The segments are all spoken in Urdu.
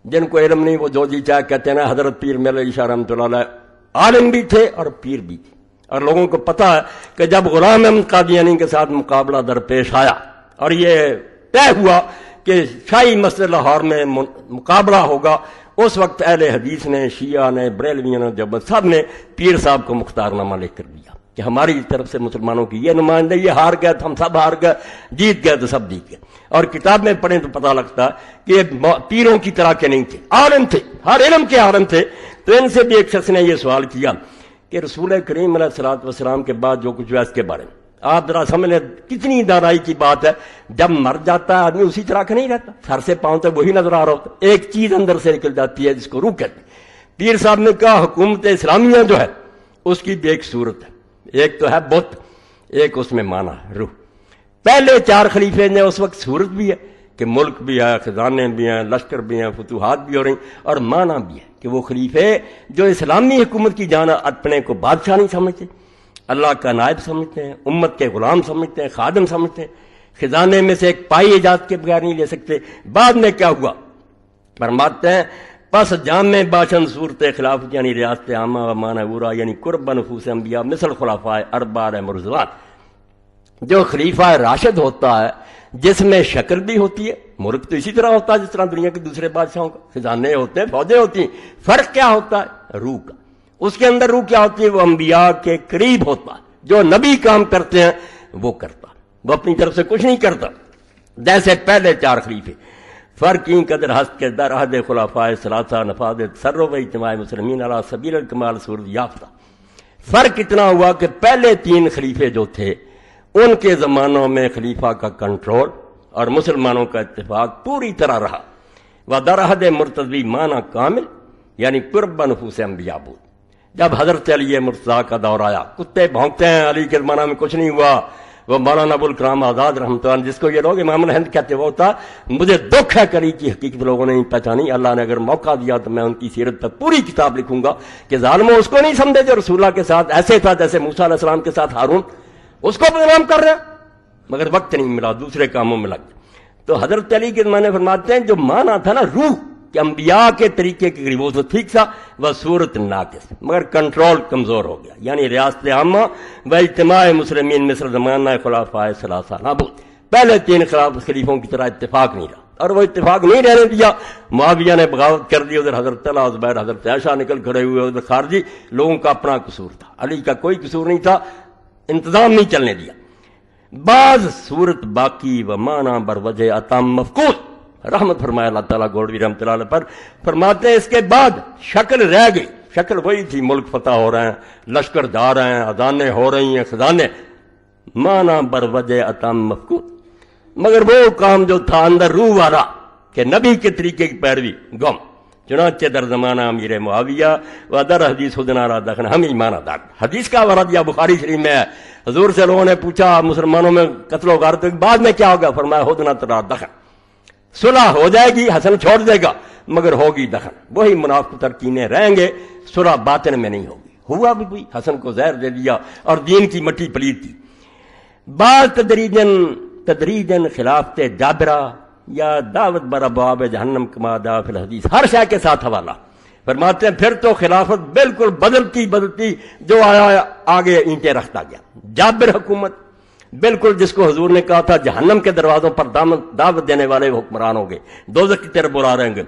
جن کو علم نہیں وہ جو جی چاہے کہتے ہیں نا. حضرت پیر میرے علی شاہ رحمۃ اللہ علیہ عالم بھی تھے اور پیر بھی تھے, اور لوگوں کو پتا ہے کہ جب غلام احمد قادیانی کے ساتھ مقابلہ درپیش آیا اور یہ طے ہوا کہ شاہی مسجد لاہور میں مقابلہ ہوگا, اس وقت اہل حدیث نے, شیعہ نے, بریلویوں نے, جب سب نے پیر صاحب کو مختار نامہ لکھ کر دیا کہ ہماری طرف سے مسلمانوں کی یہ نمائندے, یہ ہار گئے تو ہم سب ہار گئے, جیت گئے تو سب جیت گئے. اور کتاب میں پڑھیں تو پتہ لگتا کہ یہ پیروں کی طرح کے نہیں تھے, عالم تھے, ہر علم کے عالم تھے. تو ان سے بھی ایک شخص نے یہ سوال کیا کہ رسول کریم علیہ الصلوۃ والسلام کے بعد جو کچھ ہوا اس کے بارے میں آپ ذرا سمجھ لیں کتنی دانائی کی بات ہے. جب مر جاتا ہے آدمی اسی طرح کا نہیں رہتا, سر سے پاؤں تک وہی نظر آ رہا ہوتا, ایک چیز اندر سے نکل جاتی ہے جس کو روح کہتے ہیں. پیر صاحب نے کہا حکومت اسلامیہ جو ہے اس کی بھی ایک صورت ہے, ایک تو ہے بت, ایک اس میں مانا ہے روح. پہلے 4 خلیفے نے اس وقت صورت بھی ہے کہ ملک بھی ہے, خزانے بھی ہیں, لشکر بھی ہیں, فتوحات بھی ہو رہی, اور مانا بھی ہے کہ وہ خلیفے جو اسلامی حکومت کی جان اپنے کو بادشاہ نہیں سمجھتے, اللہ کا نائب سمجھتے ہیں, امت کے غلام سمجھتے ہیں, خادم سمجھتے ہیں, خزانے میں سے ایک پائی اجازت کے بغیر نہیں لے سکتے. بعد میں کیا ہوا فرماتے ہیں پس جامع باشن صورت خلافت یعنی ریاست عامہ و معنی اورا یعنی قرب نفوس انبیاء مثل خلفاء اربع مرزوان. جو خلیفہ راشد ہوتا ہے جس میں شکل بھی ہوتی ہے, ملک تو اسی طرح ہوتا ہے جس طرح دنیا کے دوسرے بادشاہوں کا, خزانے ہوتے ہیں, فوجیں ہوتی ہیں, فرق کیا ہوتا ہے روح کا. اس کے اندر روح کیا ہوتی ہے, وہ انبیاء کے قریب ہوتا ہے, جو نبی کام کرتے ہیں وہ کرتا, وہ اپنی طرف سے کچھ نہیں کرتا. جیسے پہلے 4 خلیفے فرق این قدر ہست کے در عہد خلفاء ثلاثہ نفاذ تصرف و اجتماع مسلمین علی سبیل الکمال صورت یافتہ. فرق اتنا ہوا کہ پہلے 3 خلیفے جو تھے ان کے زمانوں میں خلیفہ کا کنٹرول اور مسلمانوں کا اتفاق پوری طرح رہا. و در عہد مرتضی معنی کامل یعنی قرب نفوس انبیاء بود. جب حضرت علی مرتضیٰ کا دور آیا, کتے بھونکتے ہیں, علی کے زمانہ میں کچھ نہیں ہوا. وہ مولانا ابوالکلام آزاد رحمۃ اللہ جس کو یہ لوگ امام الہند کہتے وہ ہوتا, مجھے دکھ ہے کری کی حقیقت لوگوں نے نہیں پہچانی. اللہ نے اگر موقع دیا تو میں ان کی سیرت پر پوری کتاب لکھوں گا کہ ظالموں اس کو نہیں سمجھے جو رسول اللہ کے ساتھ ایسے تھا جیسے موسیٰ علیہ السلام کے ساتھ ہارون, اس کو بدنام کر رہے ہیں, مگر وقت نہیں ملا, دوسرے کاموں میں لگ گئے. تو حضرت علی کے زمانے فرماتے ہیں جو مانا تھا نا روح کہ انبیاء کے طریقے کے قریب وہ ٹھیک تھا, وہ صورت ناقص, مگر کنٹرول کمزور ہو گیا. یعنی ریاست عامہ و اجتماع مسلمین مصر زمانہ خلفاء ثلاثہ نابود. پہلے 3 خلیفوں کی طرح اتفاق نہیں رہا, اور وہ اتفاق نہیں رہنے دیا. معاویہ نے بغاوت کر دی, ادھر حضرت طلحہ زبیر حضرت عائشہ نکل کھڑے ہوئے, ادھر خارجی لوگوں کا اپنا قصور تھا, علی کا کوئی قصور نہیں تھا, انتظام نہیں چلنے دیا. بعض صورت باقی و معنی بر وجہ اتم مفقود. رحمت فرمایا اللہ تعالیٰ گولوی رحمۃ اللہ علیہ پر, فرماتے ہیں اس کے بعد شکل رہ گئی. شکل وہی تھی, ملک فتح ہو رہے ہیں, لشکر جا رہے ہیں, اذانیں ہو رہی ہیں, خزانے, معنی بر وجہ اتم مفقود. مگر وہ کام جو تھا اندر روح والا کہ نبی کے طریقے کی پیروی گم. چنانچہ در زمانہ امیر معاویہ و در حدیث خدنا را دخن ہم ایمان ادا. حدیث کا ورد یا بخاری شریف میں ہے, حضور سے لوگوں نے پوچھا مسلمانوں میں قتل و غارت بعد میں کیا ہوگا, فرمایا خدنا ترا دخن, صلح ہو جائے گی, حسن چھوڑ دے گا, مگر ہوگی دخن. وہی منافق ترکینے رہیں گے, صلح باطن میں نہیں ہوگی. ہوا بھی کوئی, حسن کو زہر دے دیا اور دین کی مٹی پلیت کی. بعض تدریجن خلافت جابرہ یا دعوت بر ابواب جہنم کما دا فی الحدیث, ہر شے کے ساتھ حوالہ. فرماتے ہیں پھر تو خلافت بالکل بدلتی جو آیا آگے اینٹیں رکھتا گیا. جابر حکومت بالکل جس کو حضور نے کہا تھا جہنم کے دروازوں پر دعوت دینے والے حکمران ہوں گے, دوزخ کی طرف بلا رہیں گے,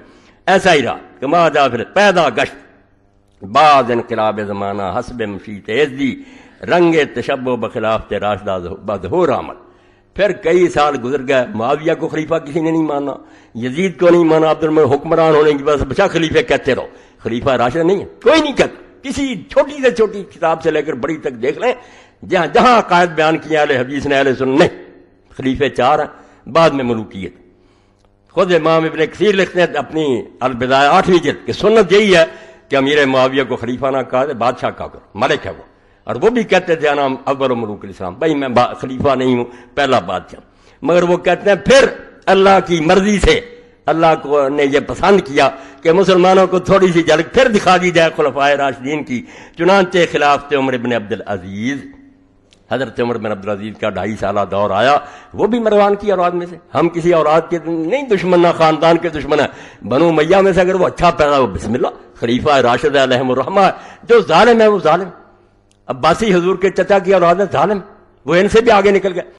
ایسا ہی رہا. کما دا پھر پیدا گشت بعض انقلاب زمانہ حسب مشیت عزی رنگ تشبہ بخلاف راشدہ بدہور عمل. پھر کئی سال گزر گئے, معاویہ کو خلیفہ کسی نے نہیں مانا, یزید کو نہیں مانا, عبد الملک حکمران ہونے کی وجہ سے بچا خلیفے کہتے رہو. خلیفہ راشد نہیں ہے, کوئی نہیں کہتا. کسی چھوٹی سے چھوٹی کتاب سے لے کر بڑی تک دیکھ لیں, جہاں جہاں عقائد بیان کیا اہل حدیث نے, اہل سنت نہیں, خلیفے 4 ہیں, بعد میں ملوکیت. خود امام ابن کثیر لکھتے ہیں اپنی البدایہ 8ویں جلد کہ سنت یہی ہے کہ امیر معاویہ کو خلیفہ نہ کہا, بادشاہ کہا کرو, ملک ہے وہ. اور وہ بھی کہتے تھے نام اول ملوک الاسلام, بھائی میں خلیفہ نہیں ہوں, پہلا بادشاہ. مگر وہ کہتے ہیں پھر اللہ کی مرضی سے اللہ کو نے یہ پسند کیا کہ مسلمانوں کو تھوڑی سی جھلک پھر دکھا دی جائے خلفائے راشدین کی. چنانچہ خلافت عمر بن عبد العزیز حضرت عمر بن عبدالعزیز کا 2.5 سالہ دور آیا، وہ بھی مروان کی اولاد میں سے. ہم کسی اولاد کے نہیں دشمن، نہ خاندان کے دشمن ہیں. بنو امیہ میں سے اگر وہ اچھا پیدا ہو بسم اللہ، خلیفہ راشد علیہم الرحمہ ہے. جو ظالم ہے وہ ظالم. عباسی حضور کے چچا کی اولاد ہے ظالم، وہ ان سے بھی آگے نکل گئے.